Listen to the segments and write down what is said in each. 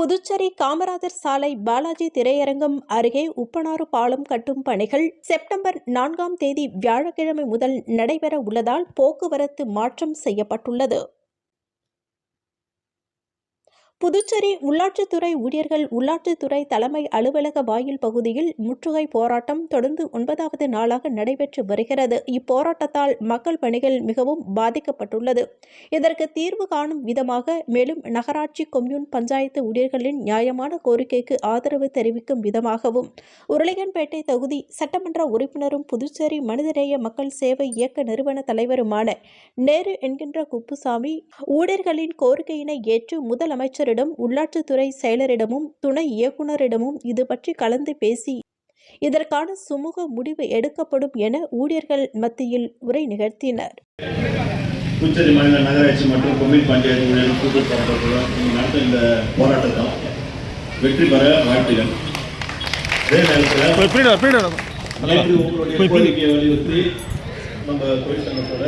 புதுச்சேரி காமராஜர் சாலை பாலாஜி திரையரங்கம் அருகே உப்பனாறு பாலம் கட்டும் பணிகள் செப்டம்பர் 4ஆம் தேதி வியாழக்கிழமை முதல் நடைபெற உள்ளதால் போக்குவரத்து மாற்றம் செய்யப்பட்டுள்ளது. புதுச்சேரி உள்ளாட்சித்துறை ஊழியர்கள் உள்ளாட்சித்துறை தலைமை அலுவலக வாயில் பகுதியில் முற்றுகை போராட்டம் தொடர்ந்து 9வது நாளாக நடைபெற்று வருகிறது. இப்போராட்டத்தால் மக்கள் பணிகள் மிகவும் பாதிக்கப்பட்டுள்ளது. இதற்கு தீர்வு காணும் விதமாக மேலும் நகராட்சி கொம்யூன் பஞ்சாயத்து ஊழியர்களின் நியாயமான கோரிக்கைக்கு ஆதரவு தெரிவிக்கும் விதமாகவும் உருளையன்பேட்டை தொகுதி சட்டமன்ற உறுப்பினரும் புதுச்சேரி மனிதநேய மக்கள் சேவை இயக்க நிறுவன தலைவருமான நேரு என்கின்ற குப்புசாமி ஊழியர்களின் கோரிக்கையினை ஏற்று முதலமைச்சர் உள்ளாட்சித்துறை செயலரிடமும் துணை இயக்குநரிடமும் இது பற்றி கலந்து பேசி இதற்கான சுமூக முடிவு எடுக்கப்படும் என ஊழியர்கள் மத்தியில் உரை நிகழ்த்தினர். புதுச்சேரி மாநில நகராட்சி மற்றும் கொம்யூன் பஞ்சாயத்து ஊழியர்கள் கூட்டுறவு நடத்தும் இந்த போராட்டத்தில் வெற்றி பெற வாழ்த்துகள். அதே நேரத்தில் உங்களுடைய கோரிக்கையை வலியுறுத்தி நம்ம தொழிற்சங்கத்தோட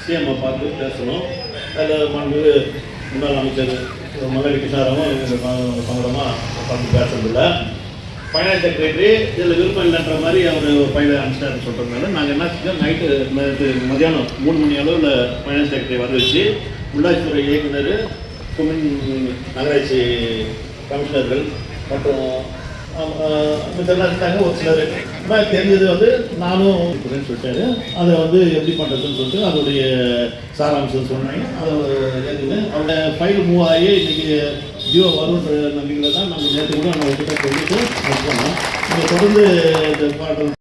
சிஎம் பார்த்து பேசணும். அதில் முன்னாள் அமைச்சர் மல்லடி கிருஷ்ணாராவும் சங்கடமாக பார்த்து பேசுறதில்லை. ஃபைனான்ஸ் செக்ரட்டரி இதில் விருப்பம் இல்லைன்ற மாதிரி அவர் ஃபைலை அனுப்பிச்சிட்டாருன்னு சொல்கிறதுனால நாங்கள் என்ன செஞ்சோம், நைட்டு மதியானம் 3 மணி அளவில் ஃபைனான்ஸ் செக்ரட்டரி வர வச்சு உள்ளாட்சித்துறை இயக்குனர், கொம்யூன் நகராட்சி கமிஷனர்கள் மற்றும் அமைச்சர்லாம் இருந்தாங்க. ஒரு சிலர் ஆனால் தெரிஞ்சது நானும் சொல்லிட்டாரு. அதை எப்படி பண்ணுறதுன்னு சொல்லிட்டு அதோடைய சாராம்சம் சொன்னாங்க. அதை ஏற்றுங்க அவங்க ஃபைல் மூவ் ஆகி இன்றைக்கி ஜியோ வரும்ன்ற நம்பிக்கையில் தான் நம்ம நேற்று கூட நம்ம கிட்ட சொல்லிட்டு போனோம். நீங்கள் தொடர்ந்து இந்த போராட்டம்